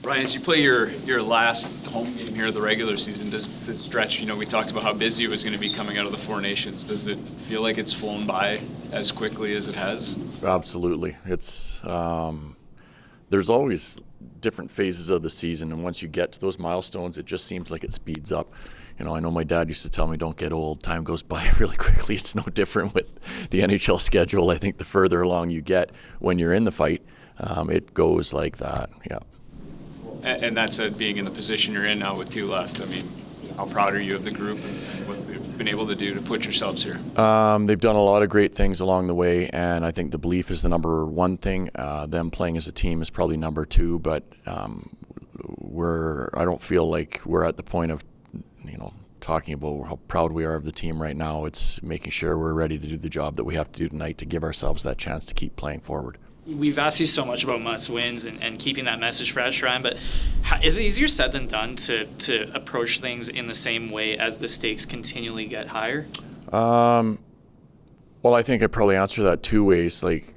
Ryan, as you play your last home game here of the regular season, does the stretch, we talked about how busy it was going to be coming out of the Four Nations. Does it feel like it's flown by as quickly as it has? Absolutely. It's there's always different phases of the season, and once you get to those milestones, it just seems like it speeds up. I know my dad used to tell me, don't get old. Time goes by really quickly. It's no different with the NHL schedule. I think the further along you get when you're in the fight, it goes like that. Yeah. And that's being in the position you're in now with 2 left. I mean, how proud are you of the group and what they've been able to do to put yourselves here? They've done a lot of great things along the way, and I think the belief is the number one thing. Them playing as a team is probably number 2, but I don't feel like we're at the point of talking about how proud we are of the team right now. It's making sure we're ready to do the job that we have to do tonight to give ourselves that chance to keep playing forward. We've asked you so much about must-wins and keeping that message fresh, Ryan, but is it easier said than done to approach things in the same way as the stakes continually get higher? Well, I think I'd probably answer that 2 ways. Like,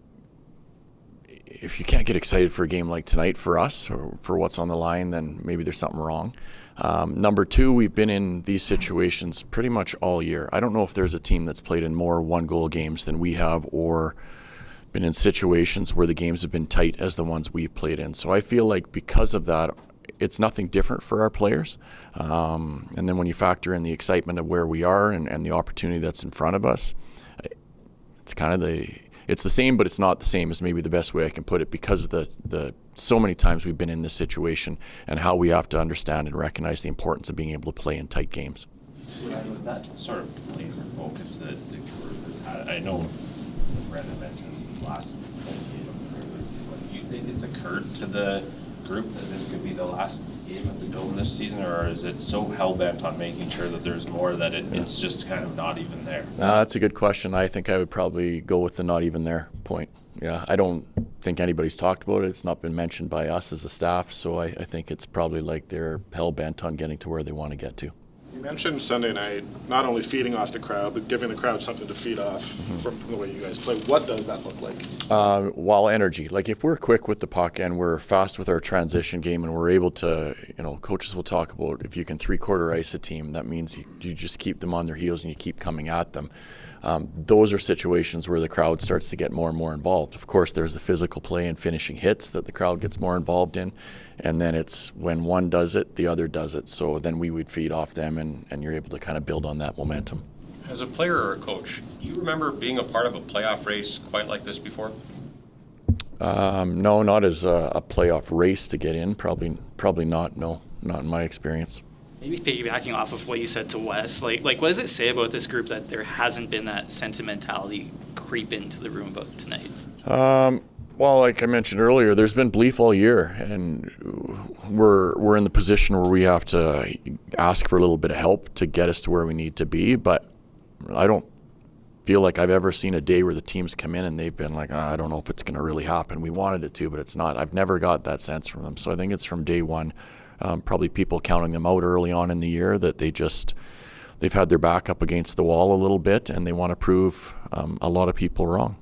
if you can't get excited for a game like tonight for us or for what's on the line, then maybe there's something wrong. Number 2, we've been in these situations pretty much all year. I don't know if there's a team that's played in more one-goal games than we have, or been in situations where the games have been tight as the ones we've played in. So I feel like because of that, it's nothing different for our players. And then when you factor in the excitement of where we are and the opportunity that's in front of us, it's kind of it's the same, but it's not the same is maybe the best way I can put it, because of the so many times we've been in this situation and how we have to understand and recognize the importance of being able to play in tight games. With that sort of laser focus that the group has had, I know Brendan mentioned the last game of the regular season, but do you think it's occurred to the group that this could be the last game at the Dome this season, or is it so hell-bent on making sure that there's more that it's just kind of not even there? That's a good question. I think I would probably go with the not even there point. Yeah, I don't think anybody's talked about it. It's not been mentioned by us as a staff, so I think it's probably like they're hell-bent on getting to where they want to get to. You mentioned Sunday night, not only feeding off the crowd, but giving the crowd something to feed off from the way you guys play. What does that look like? While energy. Like, if we're quick with the puck and we're fast with our transition game and we're able to, coaches will talk about if you can three-quarter ice a team, that means you just keep them on their heels and you keep coming at them. Those are situations where the crowd starts to get more and more involved. Of course, there's the physical play and finishing hits that the crowd gets more involved in. And then it's when one does it, the other does it. So then we would feed off them, and you're able to kind of build on that momentum. As a player or a coach, do you remember being a part of a playoff race quite like this before? No, not as a playoff race to get in. Probably not. No, not in my experience. Maybe piggybacking off of what you said to Wes, like what does it say about this group that there hasn't been that sentimentality creep into the room about tonight? Well, like I mentioned earlier, there's been belief all year, and we're in the position where we have to ask for a little bit of help to get us to where we need to be. But I don't feel like I've ever seen a day where the teams come in and they've been like, I don't know if it's going to really happen. We wanted it to, but it's not. I've never got that sense from them. So I think it's from day one. Probably people counting them out early on in the year that they've had their back up against the wall a little bit, and they want to prove a lot of people wrong.